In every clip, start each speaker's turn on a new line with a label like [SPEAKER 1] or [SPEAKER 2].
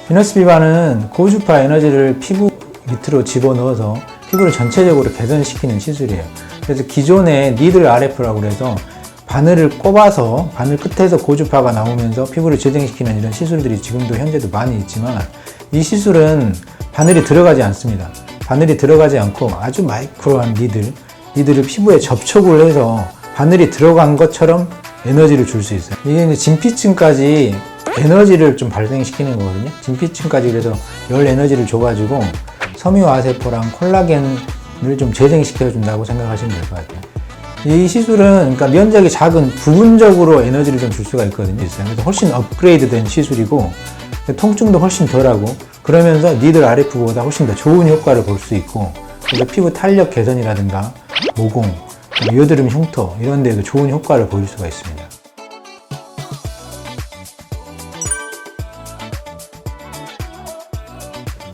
[SPEAKER 1] 비너스 비바는 고주파 에너지를 피부 밑으로 집어넣어서 피부를 전체적으로 개선시키는 시술이에요. 그래서 기존의 니들 RF라고 해서 바늘을 꼽아서 바늘 끝에서 고주파가 나오면서 피부를 재생시키는 이런 시술들이 지금도 현재도 많이 있지만, 이 시술은 바늘이 들어가지 않습니다. 바늘이 들어가지 않고 아주 마이크로한 니들을 피부에 접촉을 해서 바늘이 들어간 것처럼 에너지를 줄 수 있어요. 이게 이제 진피층까지 에너지를 좀 발생시키는 거거든요. 진피층까지 그래서 열 에너지를 줘가지고 섬유화세포랑 콜라겐을 좀 재생시켜 준다고 생각하시면 될 것 같아요. 이 시술은 그러니까 면적이 작은 부분적으로 에너지를 좀 줄 수가 있거든요. 그래서 훨씬 업그레이드 된 시술이고, 통증도 훨씬 덜하고, 그러면서 니들 RF보다 훨씬 더 좋은 효과를 볼 수 있고, 그래서 피부 탄력 개선이라든가 모공, 여드름 흉터 이런 데도 좋은 효과를 보일 수가 있습니다.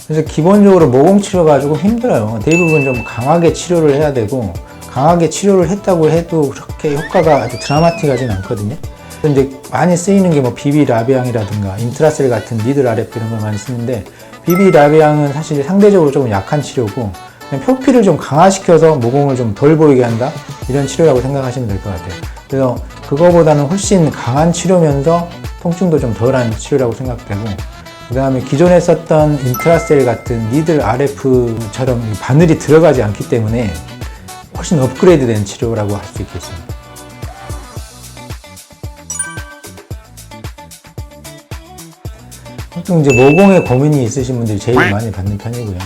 [SPEAKER 1] 그래서 기본적으로 모공 치료가 조금 힘들어요. 대부분 좀 강하게 치료를 해야 되고, 강하게 치료를 했다고 해도 그렇게 효과가 아주 드라마틱하진 않거든요. 이제 많이 쓰이는 게 뭐 BB 라비앙이라든가 인트라셀 같은 니들 RF 이런 걸 많이 쓰는데, BB 라비앙은 사실 상대적으로 조금 약한 치료고, 그냥 표피를 좀 강화시켜서 모공을 좀 덜 보이게 한다, 이런 치료라고 생각하시면 될 것 같아요. 그래서 그거보다는 훨씬 강한 치료면서 통증도 좀 덜한 치료라고 생각되고, 그 다음에 기존에 썼던 인트라셀 같은 니들 RF처럼 바늘이 들어가지 않기 때문에 훨씬 업그레이드 된 치료라고 할 수 있겠습니다. 보통 이제 모공에 고민이 있으신 분들이 제일 많이 받는 편이고요.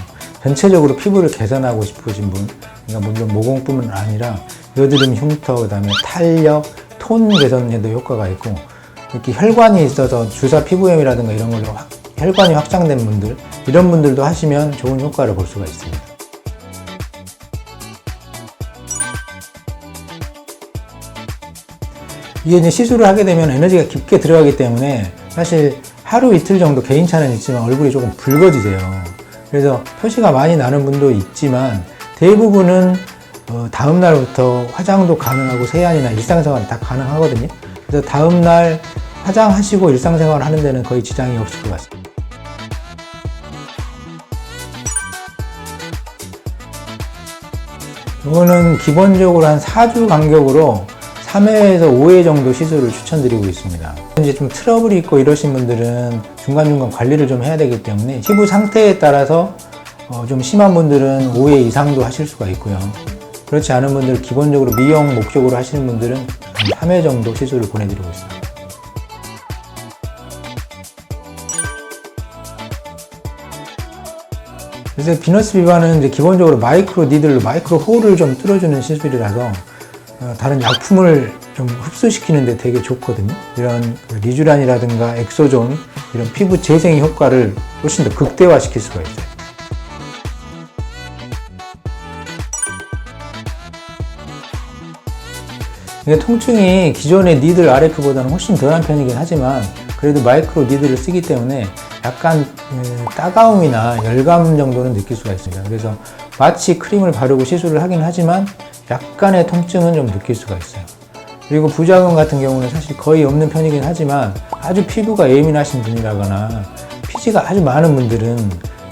[SPEAKER 1] 전체적으로 피부를 개선하고 싶으신 분, 그러니까 물론 모공뿐만 아니라 여드름 흉터, 그 다음에 탄력, 톤 개선에도 효과가 있고, 이렇게 혈관이 있어서 주사 피부염이라든가 이런 걸로 혈관이 확장된 분들, 이런 분들도 하시면 좋은 효과를 볼 수가 있습니다. 이게 이제 시술을 하게 되면 에너지가 깊게 들어가기 때문에 사실 하루 이틀 정도 개인차는 있지만 얼굴이 조금 붉어지세요. 그래서 표시가 많이 나는 분도 있지만, 대부분은 다음날부터 화장도 가능하고 세안이나 일상생활 다 가능하거든요. 그래서 다음날 화장하시고 일상생활 하는 데는 거의 지장이 없을 것 같습니다. 이거는 기본적으로 한 4주 간격으로 3회에서 5회 정도 시술을 추천드리고 있습니다. 이제 좀 트러블이 있고 이러신 분들은 중간중간 관리를 좀 해야 되기 때문에 피부 상태에 따라서 좀 심한 분들은 5회 이상도 하실 수가 있고요. 그렇지 않은 분들, 기본적으로 미용 목적으로 하시는 분들은 한 3회 정도 시술을 보내드리고 있습니다. 그래서 비너스 비바는 이제 기본적으로 마이크로 니들로 마이크로 홀을 좀 뚫어주는 시술이라서 다른 약품을 좀 흡수시키는데 되게 좋거든요. 이런 리쥬란이라든가 엑소존, 이런 피부 재생 효과를 훨씬 더 극대화시킬 수가 있어요. 통증이 기존의 니들 RF보다는 훨씬 덜한 편이긴 하지만, 그래도 마이크로 니들을 쓰기 때문에 약간 따가움이나 열감 정도는 느낄 수가 있습니다. 그래서 마치 크림을 바르고 시술을 하긴 하지만 약간의 통증은 좀 느낄 수가 있어요. 그리고 부작용 같은 경우는 사실 거의 없는 편이긴 하지만, 아주 피부가 예민하신 분이라거나 피지가 아주 많은 분들은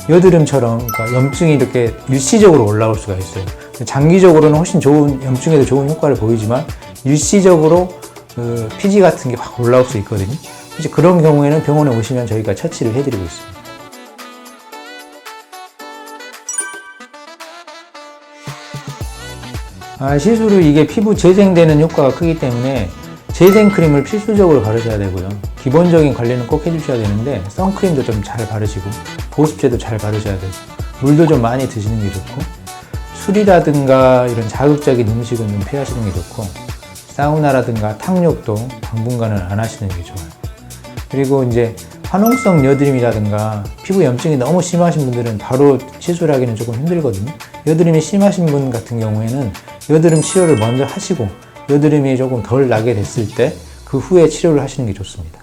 [SPEAKER 1] 여드름처럼, 그러니까 염증이 이렇게 일시적으로 올라올 수가 있어요. 장기적으로는 훨씬 좋은, 염증에도 좋은 효과를 보이지만 일시적으로 피지 같은 게 확 올라올 수 있거든요. 이제 그런 경우에는 병원에 오시면 저희가 처치를 해드리고 있습니다. 시술 후 이게 피부 재생되는 효과가 크기 때문에 재생 크림을 필수적으로 바르셔야 되고요. 기본적인 관리는 꼭 해주셔야 되는데, 선크림도 좀 잘 바르시고 보습제도 잘 바르셔야 되고, 물도 좀 많이 드시는 게 좋고, 술이라든가 이런 자극적인 음식은 좀 피하시는 게 좋고, 사우나라든가 탕욕도 당분간은 안 하시는 게 좋아요. 그리고 이제 화농성 여드름이라든가 피부 염증이 너무 심하신 분들은 바로 시술하기는 조금 힘들거든요. 여드름이 심하신 분 같은 경우에는 여드름 치료를 먼저 하시고 여드름이 조금 덜 나게 됐을 때 그 후에 치료를 하시는 게 좋습니다.